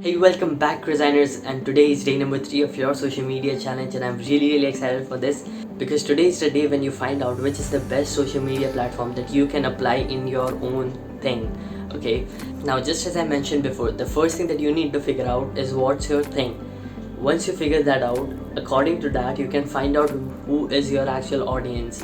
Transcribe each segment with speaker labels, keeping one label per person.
Speaker 1: Hey, welcome back Resigners, and today is day number 3 of your social media challenge, and I'm really excited for this because today is the day when you find out which is the best social media platform that you can apply in your own thing. Okay, now just as I mentioned before, the first thing that you need to figure out is what's your thing. Once you figure that out, according to that you can find out who is your actual audience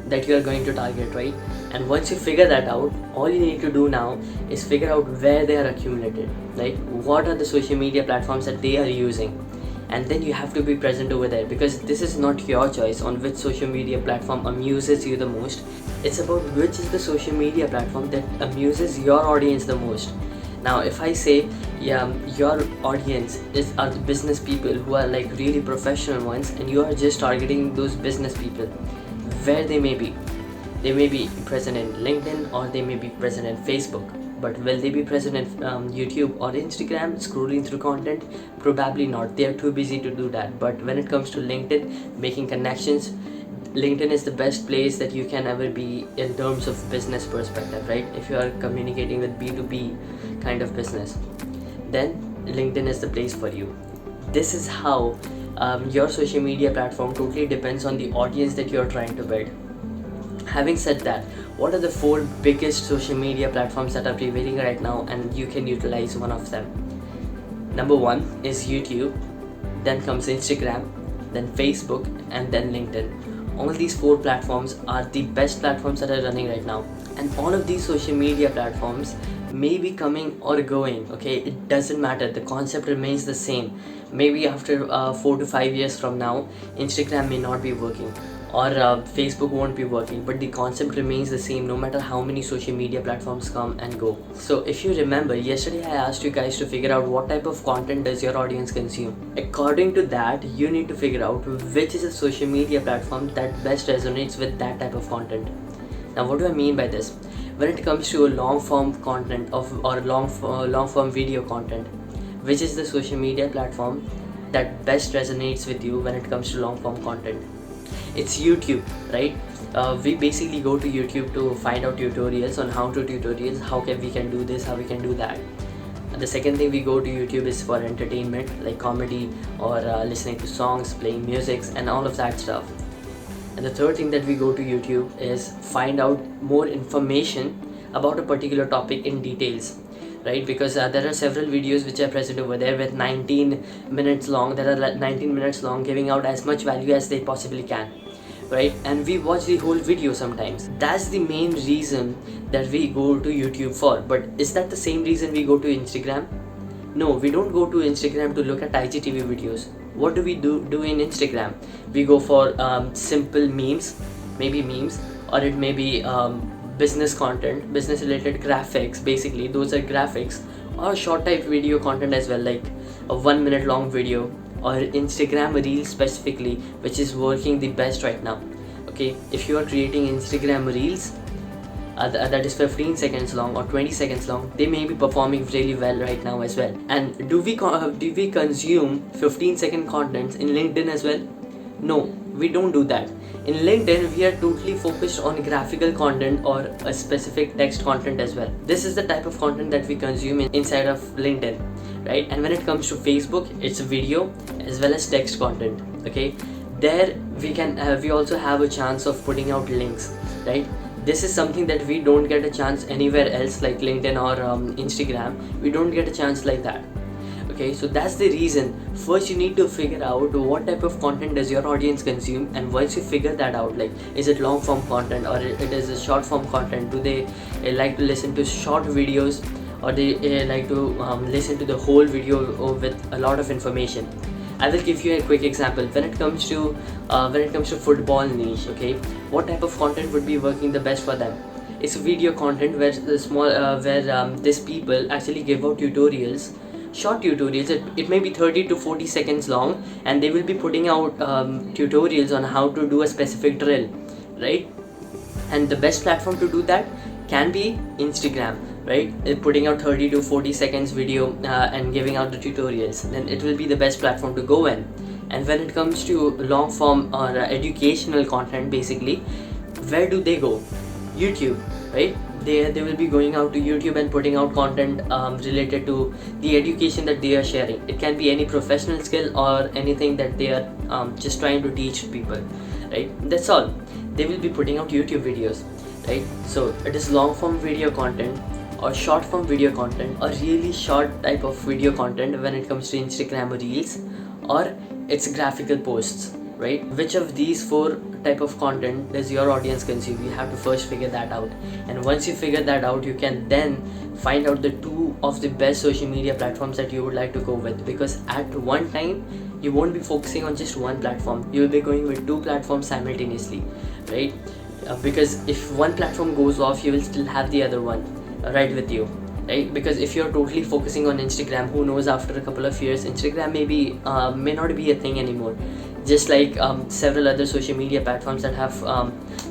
Speaker 1: that you are going to target, right? And once you figure that out, all you need to do now is figure out where they are accumulated, right? What are the social media platforms that they are using, and then you have to be present over there, because this is not your choice on which social media platform amuses you the most. It's about which is the social media platform that amuses your audience the most. Now if I say, yeah, your audience are the business people who are like really professional ones, and you are just targeting those business people where they may be. They may be present in LinkedIn, or they may be present in Facebook. But will they be present in YouTube or Instagram scrolling through content? Probably not. They are too busy to do that. But when it comes to LinkedIn, making connections, LinkedIn is the best place that you can ever be in terms of business perspective, right? If you are communicating with B2B kind of business, then LinkedIn is the place for you. This is how your social media platform totally depends on the audience that you're trying to build. Having said that, what are the 4 biggest social media platforms that are prevailing right now, and you can utilize one of them? Number 1 is YouTube, then comes Instagram, then Facebook, and then LinkedIn. All these 4 platforms are the best platforms that are running right now, and all of these social media platforms may be coming or going. Okay, it doesn't matter, the concept remains the same. Maybe after 4 to 5 years from now, Instagram may not be working, or Facebook won't be working, but the concept remains the same no matter how many social media platforms come and go. So if you remember, yesterday I asked you guys to figure out what type of content does your audience consume. According to that, you need to figure out which is a social media platform that best resonates with that type of content. Now what do I mean by this? When it comes to a long form content or long form video content, which is the social media platform that best resonates with you when it comes to long form content? It's YouTube, right? We basically go to YouTube to find out tutorials on how we can do this, how we can do that. And the second thing we go to YouTube is for entertainment, like comedy or listening to songs, playing music, and all of that stuff. And the third thing that we go to YouTube is find out more information about a particular topic in details, right? Because there are several videos which are present over there with 19 minutes long, that are 19 minutes long, giving out as much value as they possibly can, right? And we watch the whole video sometimes. That's the main reason that we go to YouTube for. But is that the same reason we go to Instagram? No, we don't go to Instagram to look at IGTV videos. What do we do in Instagram? We go for simple memes, maybe memes, or it may be business content, business related graphics. Basically those are graphics, or short type video content as well, like a 1 minute long video, or Instagram Reels specifically, which is working the best right now. Okay, if you are creating Instagram Reels that is 15 seconds long or 20 seconds long, they may be performing really well right now as well. And do we consume 15-second contents in LinkedIn as well? No, we don't do that. In LinkedIn, we are totally focused on graphical content or a specific text content as well. This is the type of content that we consume inside of LinkedIn, right? And when it comes to Facebook, it's video as well as text content. Okay, there we also have a chance of putting out links, right? This is something that we don't get a chance anywhere else, like LinkedIn or Instagram. We don't get a chance like that. Okay, so that's the reason. First you need to figure out what type of content does your audience consume, and once you figure that out, like is it long form content or it is a short form content? Do they like to listen to short videos, or they like to listen to the whole video with a lot of information? I will give you a quick example. When it comes to football niche, okay, what type of content would be working the best for them? It's video content where these people actually give out tutorials, short tutorials. It may be 30 to 40 seconds long, and they will be putting out tutorials on how to do a specific drill, right? And the best platform to do that can be Instagram, right? Putting out 30 to 40 seconds video and giving out the tutorials, then it will be the best platform to go in. And when it comes to long form or educational content, basically, where do they go? YouTube, right? they will be going out to YouTube and putting out content related to the education that they are sharing. It can be any professional skill or anything that they are just trying to teach people, right? That's all. They will be putting out YouTube videos, right? So it is long form video content or short form video content or really short type of video content when it comes to Instagram Reels, or it's graphical posts, right? Which of these 4 type of content does your audience consume? You have to first figure that out, and once you figure that out, you can then find out the 2 of the best social media platforms that you would like to go with, because at one time you won't be focusing on just one platform, you will be going with 2 platforms simultaneously, right? Because if one platform goes off, you will still have the other one right with you, right? Because if you're totally focusing on Instagram, who knows, after a couple of years Instagram may not be a thing anymore, just like several other social media platforms that have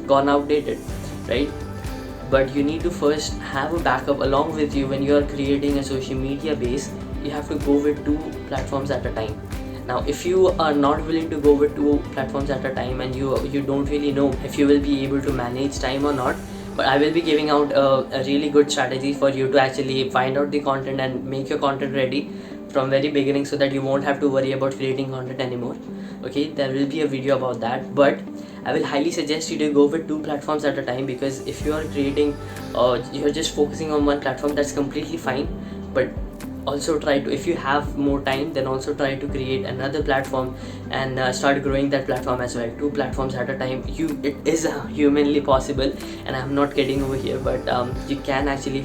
Speaker 1: gone outdated, right? But you need to first have a backup along with you. When you are creating a social media base, you have to go with 2 platforms at a time. Now if you are not willing to go with 2 platforms at a time, and you don't really know if you will be able to manage time or not, but I will be giving out a really good strategy for you to actually find out the content and make your content ready from very beginning, so that you won't have to worry about creating content anymore. Okay, there will be a video about that, but I will highly suggest you to go with 2 platforms at a time, because if you are creating you're just focusing on one platform, that's completely fine, but also try to, if you have more time, then also try to create another platform and start growing that platform as well. 2 platforms at a time, it is humanly possible, and I'm not kidding over here, but you can actually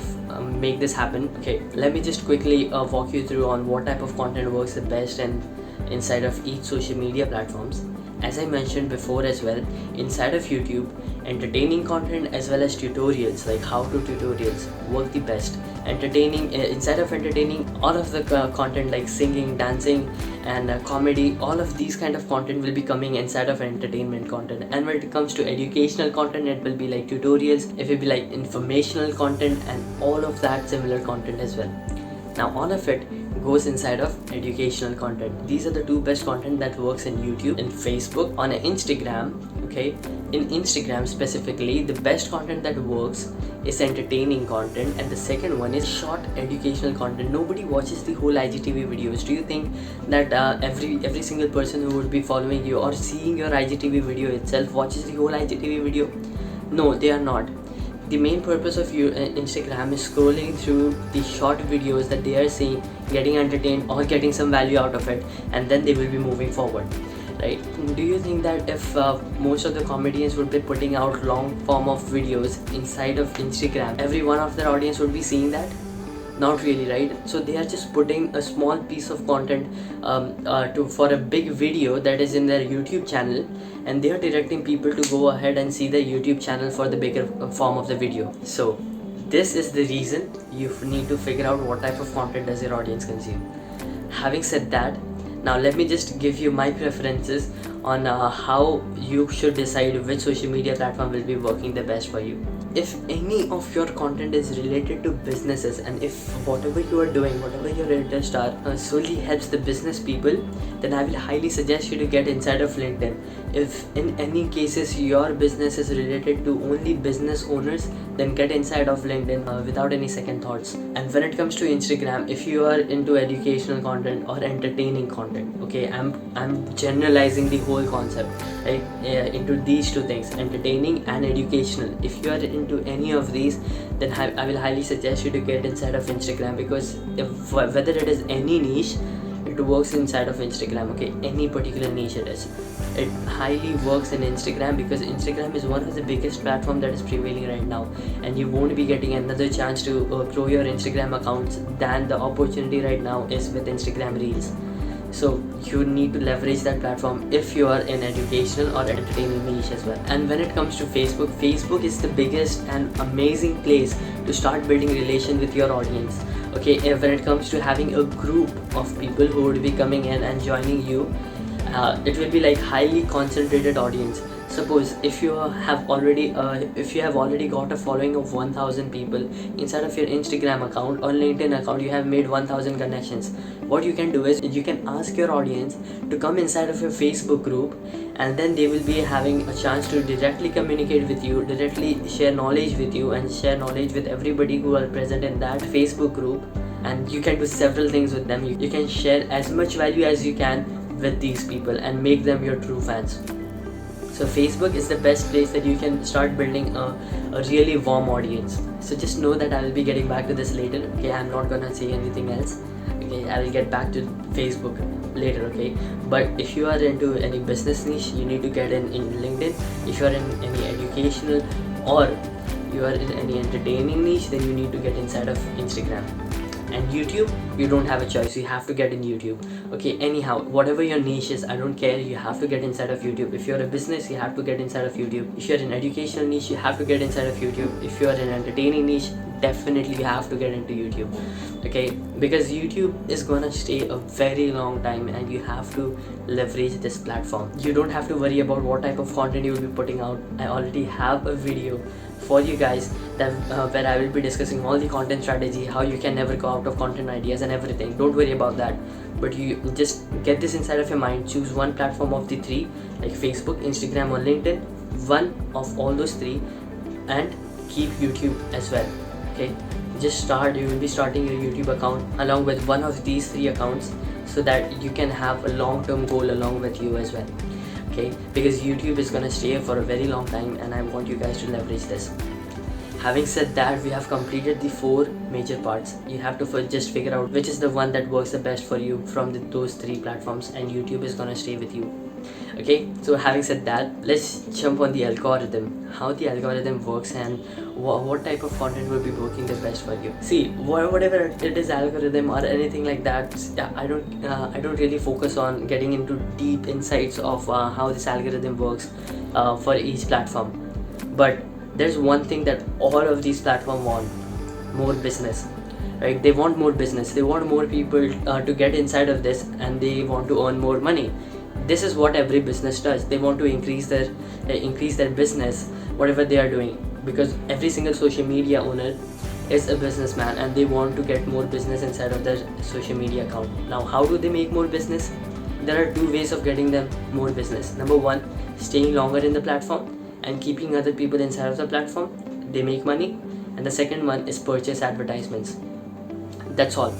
Speaker 1: make this happen. Okay, let me just quickly walk you through on what type of content works the best and inside of each social media platforms. As I mentioned before as well, inside of YouTube, entertaining content as well as tutorials, like how-to tutorials, work the best. Entertaining, inside of entertaining, all of the content like singing, dancing and comedy, all of these kind of content will be coming inside of entertainment content. And when it comes to educational content, it will be like tutorials, it will be like informational content, and all of that similar content as well. Now all of it goes inside of educational content. These are the 2 best content that works in YouTube, in Facebook, on Instagram. Okay, in Instagram specifically, the best content that works is entertaining content, and the second one is short educational content. Nobody watches the whole IGTV videos. Do you think that every single person who would be following you or seeing your IGTV video itself watches the whole IGTV video? No, they are not. The main purpose of your Instagram is scrolling through the short videos that they are seeing, getting entertained or getting some value out of it, and then they will be moving forward, right? Do you think that if most of the comedians would be putting out long form of videos inside of Instagram, every one of their audience would be seeing that? Not really, right? So they are just putting a small piece of content for a big video that is in their YouTube channel, and they are directing people to go ahead and see the YouTube channel for the bigger form of the video. So this is the reason you need to figure out what type of content does your audience consume. Having said that, now let me just give you my preferences on how you should decide which social media platform will be working the best for you. If any of your content is related to businesses, and if whatever you are doing, whatever your interests are, solely helps the business people, then I will highly suggest you to get inside of LinkedIn. If in any cases your business is related to only business owners, then get inside of LinkedIn without any second thoughts. And when it comes to Instagram, if you are into educational content or entertaining content, okay, I'm generalizing the whole concept, right, into these 2 things, entertaining and educational. If you are into any of these, then I will highly suggest you to get inside of Instagram, because whether it is any niche, it works inside of Instagram. Okay, any particular niche it highly works in Instagram, because Instagram is one of the biggest platform that is prevailing right now, and you won't be getting another chance to grow your Instagram accounts than the opportunity right now is with Instagram Reels. So you need to leverage that platform if you are in educational or entertaining niche as well. And when it comes to Facebook is the biggest and amazing place to start building relation with your audience. Okay, when it comes to having a group of people who would be coming in and joining you, it will be like highly concentrated audience. Suppose if you have already got a following of 1000 people inside of your Instagram account or LinkedIn account, you have made 1000 connections. What you can do is you can ask your audience to come inside of your Facebook group, and then they will be having a chance to directly communicate with you, directly share knowledge with you, and share knowledge with everybody who are present in that Facebook group. And you can do several things with them. You can share as much value as you can with these people and make them your true fans. So Facebook is the best place that you can start building a really warm audience. So just know that I will be getting back to this later. Okay, I'm not gonna say anything else. Okay, I will get back to Facebook later. Okay, but if you are into any business niche, you need to get in LinkedIn. If you are in any educational or you are in any entertaining niche, then you need to get inside of Instagram. And YouTube, you don't have a choice, you have to get in YouTube. Okay, anyhow, whatever your niche is, I don't care, you have to get inside of YouTube. If you're a business, you have to get inside of YouTube. If you're in educational niche, you have to get inside of YouTube. If you're in entertaining niche, definitely you have to get into YouTube. Okay, because YouTube is gonna stay a very long time and you have to leverage this platform. You don't have to worry about what type of content you will be putting out. I already have a video for you guys that where I will be discussing all the content strategy, how you can never go out of content ideas and everything. Don't worry about that, but you just get this inside of your mind. Choose one platform of the three, like Facebook, Instagram, or LinkedIn, one of all those three, and keep YouTube as well. Okay, just start. You will be starting your YouTube account along with one of these three accounts, so that you can have a long-term goal along with you as well. Okay, because YouTube is gonna stay for a very long time and I want you guys to leverage this. Having said that, we have completed the 4 major parts. You have to just figure out which is the one that works the best for you from those 3 platforms, and YouTube is gonna stay with you. Okay, so having said that, let's jump on the algorithm, how the algorithm works and what type of content will be working the best for you. See, whatever it is, algorithm or anything like that, I don't really focus on getting into deep insights of how this algorithm works for each platform. But there's one thing that all of these platforms want: more business. Right? They want more business. They want more people to get inside of this, and they want to earn more money. This is what every business does. They want to increase their business, whatever they are doing, because every single social media owner is a businessman and they want to get more business inside of their social media account. Now, how do they make more business? There are 2 ways of getting them more business. Number 1, staying longer in the platform and keeping other people inside of the platform. They make money. And the second one is purchase advertisements. That's all.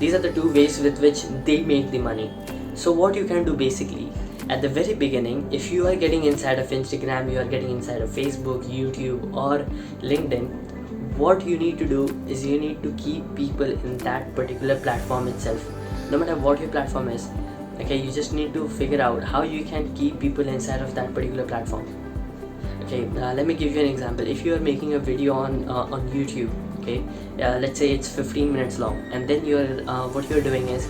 Speaker 1: These are the 2 ways with which they make the money. So what you can do basically, at the very beginning, if you are getting inside of Instagram, you are getting inside of Facebook, YouTube, or LinkedIn, what you need to do is you need to keep people in that particular platform itself, no matter what your platform is. Okay, you just need to figure out how you can keep people inside of that particular platform. Okay, let me give you an example. If you are making a video on YouTube, okay, let's say it's 15 minutes long, and then what you're doing is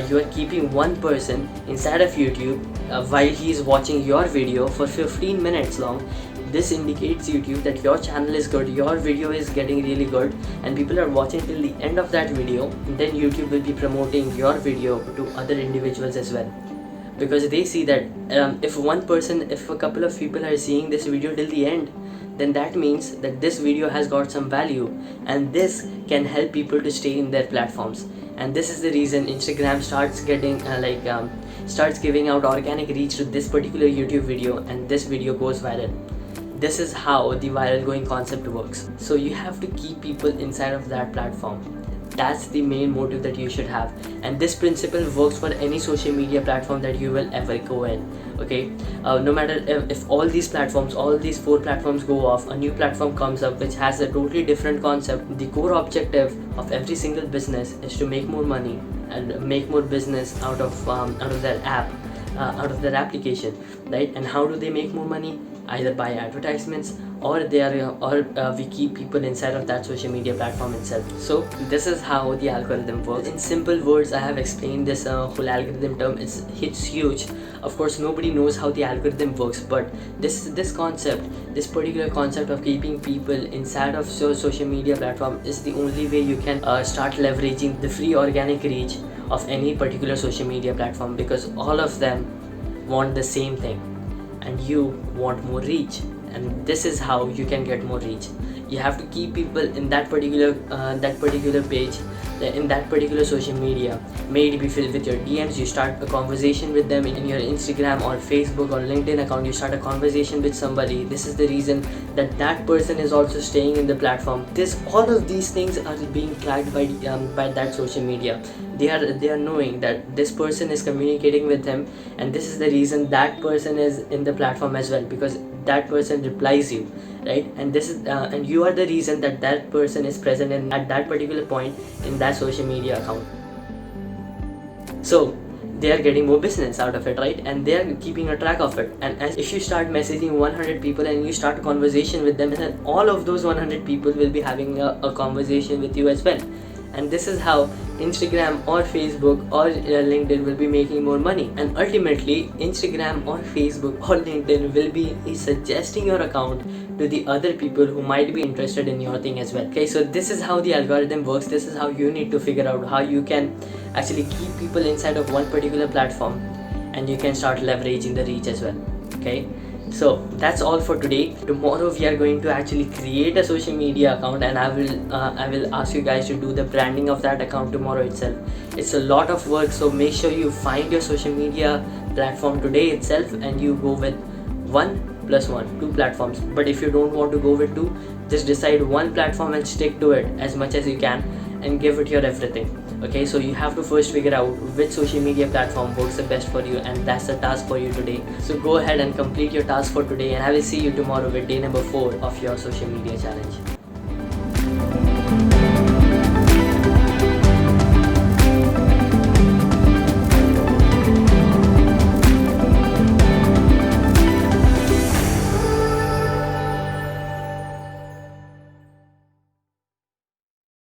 Speaker 1: you are keeping one person inside of YouTube while he is watching your video for 15 minutes long. This indicates YouTube that your channel is good, your video is getting really good, and people are watching till the end of that video. And then YouTube will be promoting your video to other individuals as well, because they see that if a couple of people are seeing this video till the end, then that means that this video has got some value, and this can help people to stay in their platforms. And this is the reason Instagram starts getting starts giving out organic reach to this particular YouTube video, and this video goes viral. This is how the viral going concept works. So you have to keep people inside of that platform. That's the main motive that you should have, and this principle works for any social media platform that you will ever go in. Okay, no matter if all these 4 platforms go off, a new platform comes up which has a totally different concept. The core objective of every single business is to make more money and make more business out of their app, out of their application, right? And how do they make more money? Either by advertisements, or we keep people inside of that social media platform itself. So this is how the algorithm works. In simple words, I have explained this whole algorithm term. It's huge. Of course, nobody knows how the algorithm works, but this particular concept of keeping people inside of social media platform is the only way you can start leveraging the free organic reach of any particular social media platform, because all of them want the same thing. and you want more reach, and this is how you can get more reach. You have to keep people in that particular page, in that particular social media. May it be filled with your DMs. You start a conversation with them in your Instagram or Facebook or LinkedIn account. You start a conversation with somebody. This is the reason that that person is also staying in the platform. All of these things are being tracked by that social media. They are knowing that this person is communicating with them, and this is the reason that person is in the platform as well, because that person replies you, right? And this is and you are the reason that that person is present at that particular point in that social media account. So they are getting more business out of it, right? And they are keeping a track of it. And if you start messaging 100 people and you start a conversation with them, then all of those 100 people will be having a conversation with you as well. And this is how Instagram or Facebook or LinkedIn will be making more money. And ultimately, Instagram or Facebook or LinkedIn will be suggesting your account to the other people who might be interested in your thing as well. Okay, so this is how the algorithm works. This is how you need to figure out how you can actually keep people inside of one particular platform, and you can start leveraging the reach as well. Okay, so that's all for today. Tomorrow we are going to actually create a social media account, and I will ask you guys to do the branding of that account tomorrow itself. It's a lot of work, so make sure you find your social media platform today itself and you go with 2 platforms. But if you don't want to go with 2, just decide one platform and stick to it as much as you can and give it your everything. Okay, so you have to first figure out which social media platform works the best for you, and that's the task for you today. So go ahead and complete your task for today, and I will see you tomorrow with day number 4 of your social media challenge.